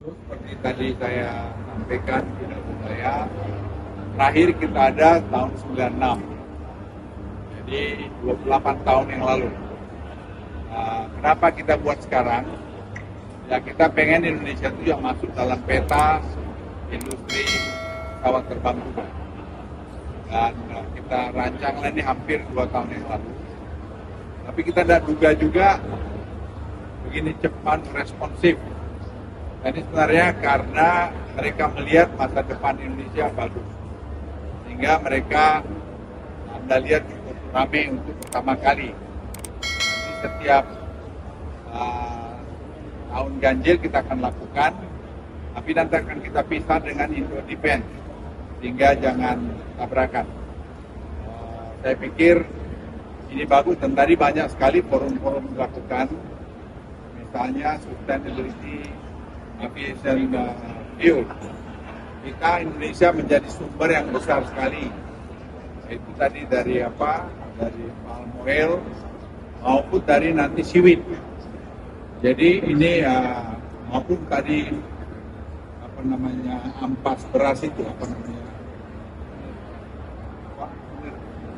Seperti tadi saya sampaikan pidato saya, terakhir kita ada tahun 96, jadi 28 tahun yang lalu. Kenapa kita buat sekarang? Ya kita pengen Indonesia itu yang masuk dalam peta industri pesawat terbang juga. Dan kita rancanglah ini hampir 2 tahun yang lalu. Tapi kita tidak duga juga begini cepat responsif. Dan ini sebenarnya karena mereka melihat masa depan Indonesia bagus. Sehingga mereka, Anda lihat cukup ramai untuk pertama kali. Nanti setiap tahun ganjil kita akan lakukan, tapi nanti akan kita pisah dengan Indo Defense, sehingga jangan tabrakan. Saya pikir ini bagus dan tadi banyak sekali forum-forum dilakukan, misalnya sustainability aviation fuel. Kita Indonesia menjadi sumber yang besar sekali, itu tadi dari dari palm oil maupun dari nanti seaweed. Jadi ini maupun tadi ampas beras itu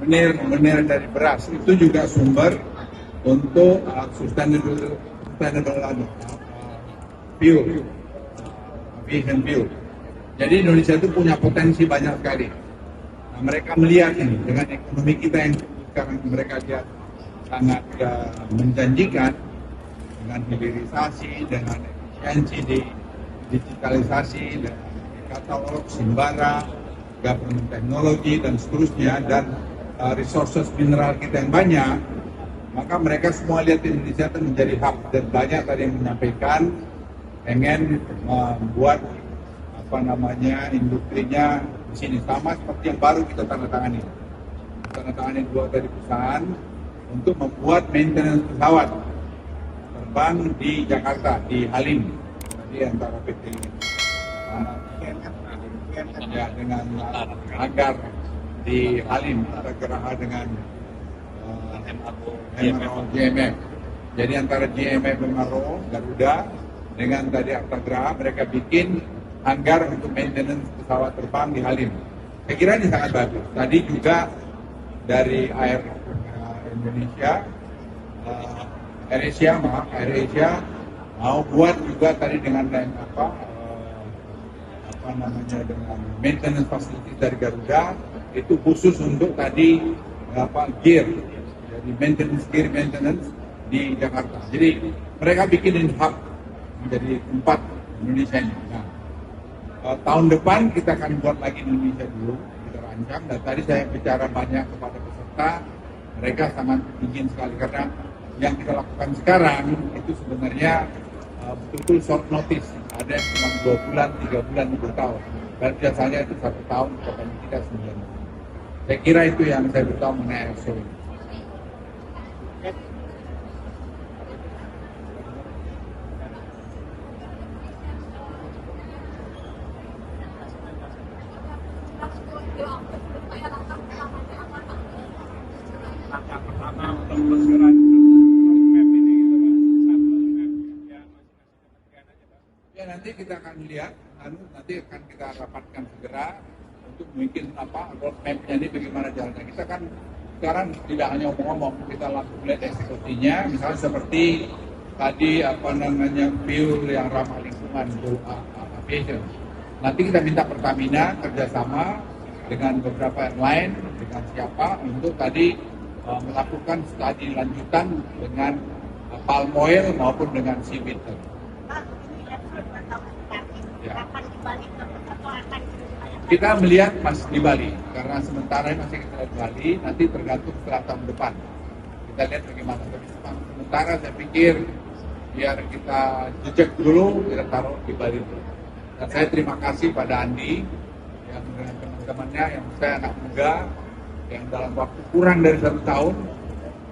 menir dari beras itu juga sumber untuk sustainable fuel, aviation fuel. Jadi Indonesia itu punya potensi banyak sekali. Nah, mereka melihat ini dengan ekonomi kita yang sekarang mereka lihat sangat menjanjikan, dengan hilirisasi, dengan efisiensi di digitalisasi, dan katalog, simbara, government teknologi, dan seterusnya, dan resources mineral kita yang banyak, maka mereka semua lihat Indonesia itu menjadi hub. Dan banyak tadi yang menyampaikan pengen membuat industrinya di sini, sama seperti yang baru kita tandatangani 2 dari perusahaan untuk membuat maintenance pesawat terbang di Jakarta, di Halim, jadi antara PT dengan Agar di Halim, ada Geraha dengan MRO GMF. Jadi antara GMF MRO Garuda dengan tadi Aktagra, mereka bikin hanggar untuk maintenance pesawat terbang di Halim. Saya kira ini sangat bagus. Tadi juga dari Air Indonesia, AirAsia mau buat juga tadi dengan dengan maintenance facility dari Garuda, itu khusus untuk tadi gear, jadi maintenance di Jakarta. Jadi mereka bikin hub menjadi tempat Indonesia ini. Nah, tahun depan kita akan buat lagi Indonesia dulu, kita rancang. Dan tadi saya bicara banyak kepada peserta, mereka sangat ingin sekali karena yang kita lakukan sekarang itu sebenarnya betul-betul short notice. Ada yang cuma 2 bulan, 3 bulan, 1 tahun. Dan biasanya itu 1 tahun, pokoknya kita 9 bulan. Saya kira itu yang saya beritahu mengenai ASO ini. Langkah pertama untuk segera ya nanti kita akan lihat, nanti akan kita rapatkan segera untuk mungkin roadmap-nya ini bagaimana jalannya. Kita kan sekarang tidak hanya ngomong-ngomong, kita langsung lihat eksekusinya, misalnya seperti tadi fuel yang ramah lingkungan, aviation. Nanti kita minta Pertamina kerjasama dengan beberapa yang lain, dengan siapa untuk tadi melakukan studi lanjutan dengan palm oil maupun dengan seaweed. Ya. Kita melihat masih di Bali, karena sementara masih kita di Bali, nanti tergantung setelah tahun depan. Kita lihat bagaimana. Tapi sementara saya pikir biar kita jejak dulu, kita taruh di Bali dulu. Dan saya terima kasih pada Andi yang dengan teman-temannya yang saya anak muda yang dalam waktu kurang dari 1 tahun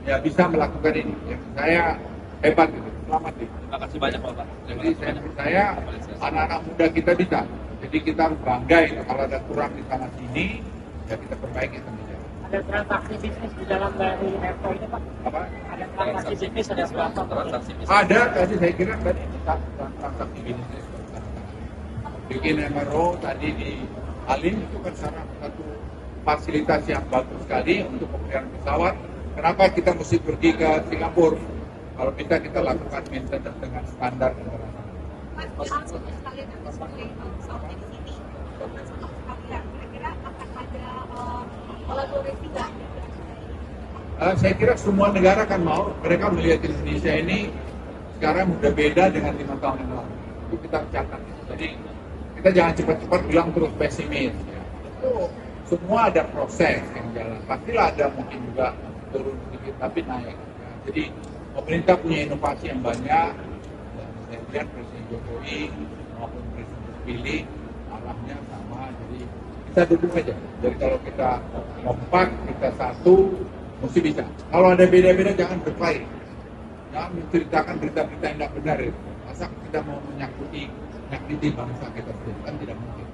ya bisa melakukan ini. Yang saya hebat gitu. Selamat nih. Terima kasih banyak Bapak. Jadi saya percaya anak-anak muda kita bisa. Jadi kita harus bangga itu kalau ada kurang di sana sini ya kita perbaiki sendiri. Ada transaksi bisnis di dalam dari Airco ini Pak? Apa? Ada transaksi bisnis, ada berapa? Transaksi bisnis. Ada tadi saya kira tadi transaksi bisnis. bikin MRO tadi di Halim itu kan satu fasilitas yang bagus sekali untuk pemeliharaan pesawat. Kenapa kita mesti pergi ke Singapura? Kalau kita lakukan maintenance dengan standar internasional. Mas, langsung sekalian aku sebagai pesawatnya di sini. Langsung sekalian, kira-kira akan ada kolaborasi nggak? Saya kira semua negara kan mau, mereka melihat Indonesia ini sekarang udah beda dengan 5 tahun yang lalu. Itu kita catat. Jadi kita jangan cepat-cepat bilang terus pesimis. Ya. Itu semua ada proses yang jalan. Pastilah ada mungkin juga turun sedikit tapi naik. Ya. Jadi pemerintah punya inovasi yang banyak. Dan saya lihat Presiden Jokowi maupun Presiden terpilih arahnya sama. Jadi kita dukung aja. Jadi kalau kita kompak, kita satu, mesti bisa. Kalau ada beda-beda jangan berkelahi. Jangan menceritakan berita-berita yang tidak benar. Masa kita mau menyakiti bangsa kita sendiri, kan tidak mungkin.